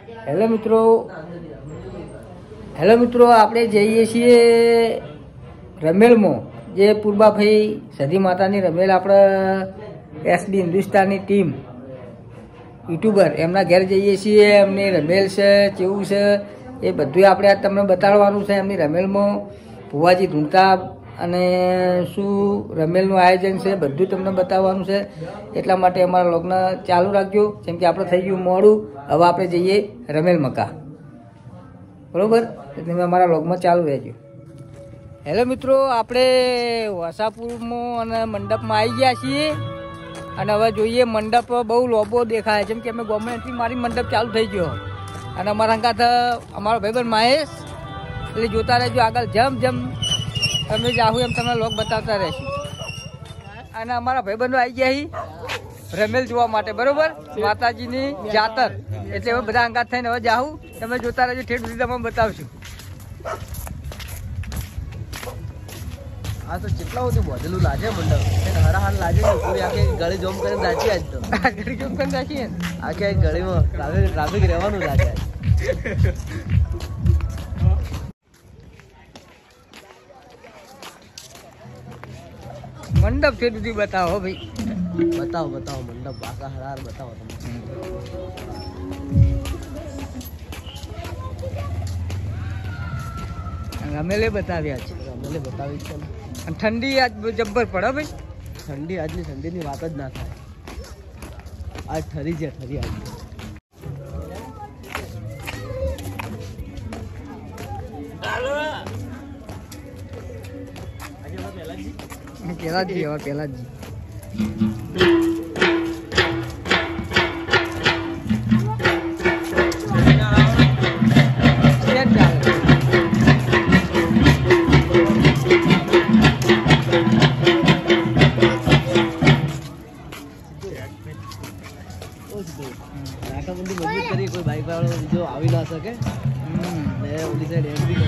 Hello મિત્રો, આપણે જઈએ છીએ રમેલમાં, જે પૂર્બાભાઈ સધી માતાની રમેલ, આપણે એસડી હિન્દુસ્તાનની ટીમ યુટ્યુબર એમના ઘેર જઈએ છીએ. એમની રમેલ છે, કેવું છે એ બધું આપણે આ તમને બતાડવાનું છે. એમની રમેલમાં ભુવાજી ધૂણતા અને શું રમેલનું આયોજન છે બધું તમને બતાવવાનું છે. એટલા માટે અમારા લોગન ચાલુ રાખજો, જેમ કે આપણે થઈ ગયું મોડું. હવે આપણે જઈએ રમેલ મકા, બરોબર? તમે અમારા લોગમાં ચાલુ રહેજો. હેલો મિત્રો, આપણે વસાપુરમાં અને મંડપમાં આવી ગયા છીએ અને હવે જોઈએ. મંડપ બહુ લોબો દેખાય, જેમ કે અમે ગવર્મેન્ટથી મારી મંડપ ચાલુ થઈ ગયો. અને અમારા અંગાથ અમારો ભાઈબંધ મહેશ, એટલે જોતા રહેજો આગળ. જેમ જેમ તમે જાહું એમ તમને લોક બતાવતા રહેશું. અને અમારા ભાઈબંધો આવી ગયા રમેલ જોવા માટે, બરોબર? માતાજીની જાતર, એટલે હવે બધા અંગાત થઈને હવે જાહું. તમે જોતા રહેજો, ઠેઠ સુધી તમે બતાવશું. આ તો કેટલા બધું બોધેલું લાગે મંડપ, હારા લાગે છે. પૂરી આખી ગળી જોમ કરીને રાખી. આજ તો ગળી જોમ કરીને રાખીએ આખી ગળીમાં ટ્રાફિક રહેવાનું લાગે. મંડપ છે સુધી બતાવો ભાઈ, બતાવો મંડપ પાકા હરાર બતાવો તમે. રમેલે બતાવ્યા છે, રમેલે બતાવી છે. અને ઠંડી આજ જબ્બર પડે ભાઈ. ઠંડી આજની ઠંડીની વાત જ ના થાય. આજ ઠરી છે, ઠરી આજ. પેલા જ નાકાબંધી મજબૂત કરી, કોઈ બાઈક વાળો બીજો આવી ના શકે. ઓલી સાઈડ એમ બી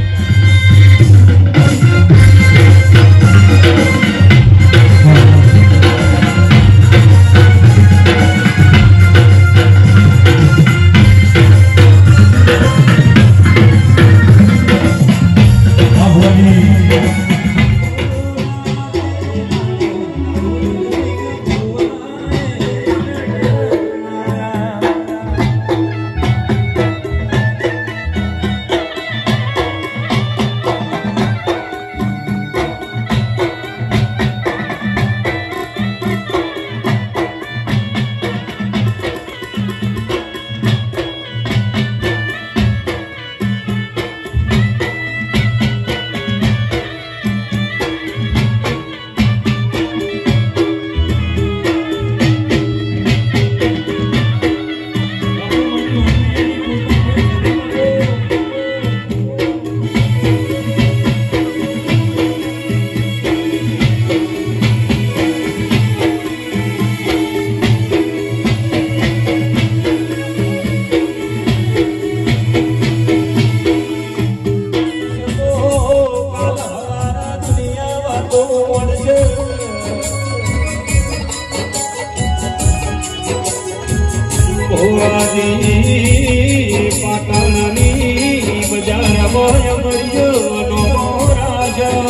પાટણની બજારમાં મળ્યો રાજા.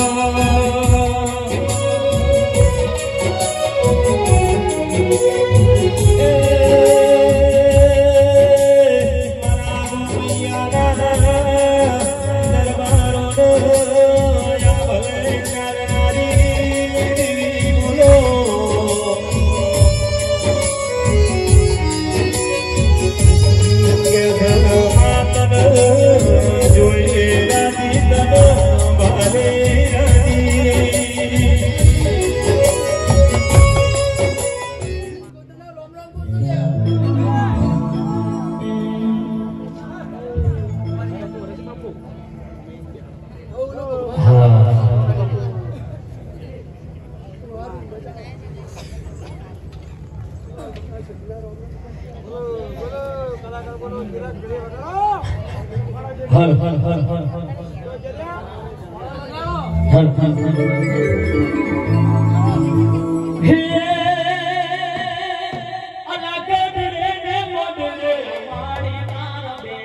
હર હર હર હર હર હર હે અલગ રે ને મોડલે મારી ના બે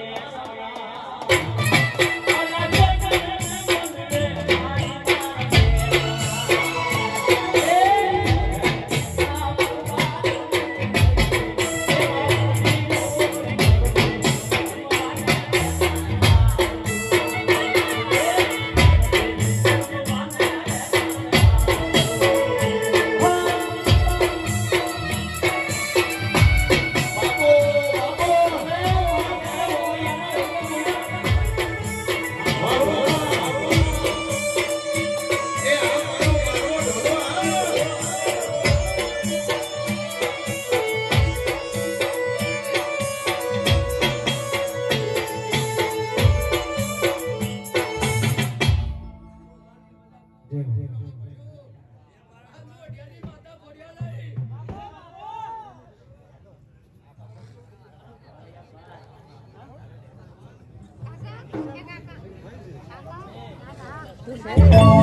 Hey,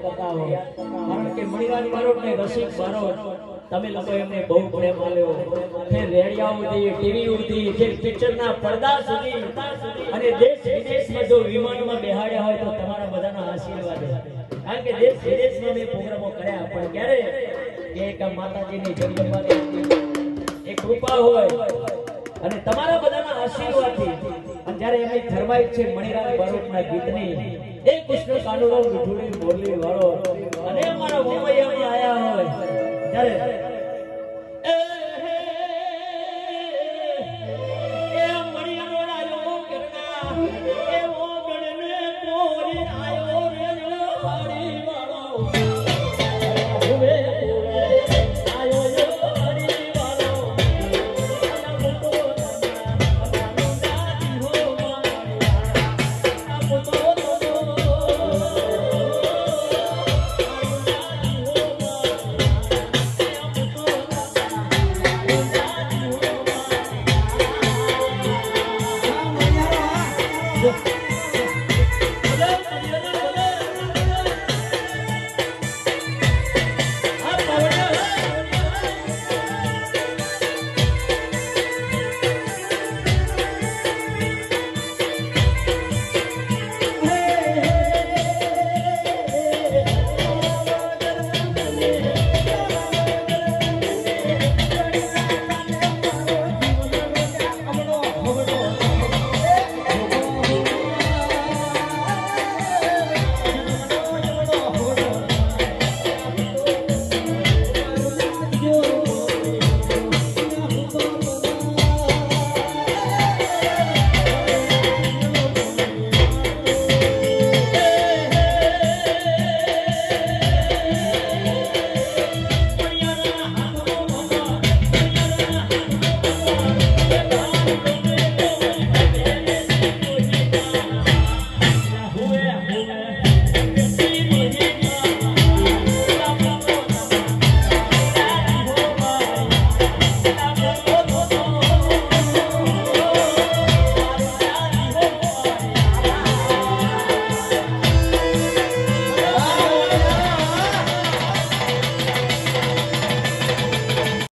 કરતા હો કારણ કે મણિરાજ બારોટ ને રસિક બારોટ તમે લોકો એમને બહુ પ્રેમ આપ્યો છે રેડિયાઓથી ટીવીઓથી જે પિક્ચરના પડદા સુધી અને દેશ વિદેશમાં જો વિમાનમાં બેહાડ્યા હોય તો તમારા બધાના આશીર્વાદ કારણ કે દેશ વિદેશમાં મેં પ્રોગ્રામો કર્યા પણ ક્યારે કે એક માતાજીની જગદંબાની એક કૃપા હોય અને તમારા બધાના આશીર્વાદથી અને જ્યારે એમની ફરમાઈશ છે મણિરાજ બારોટના ગીતની એ કૃષ્ણ કાનુડાવ વિઠુડી બોલી વાળો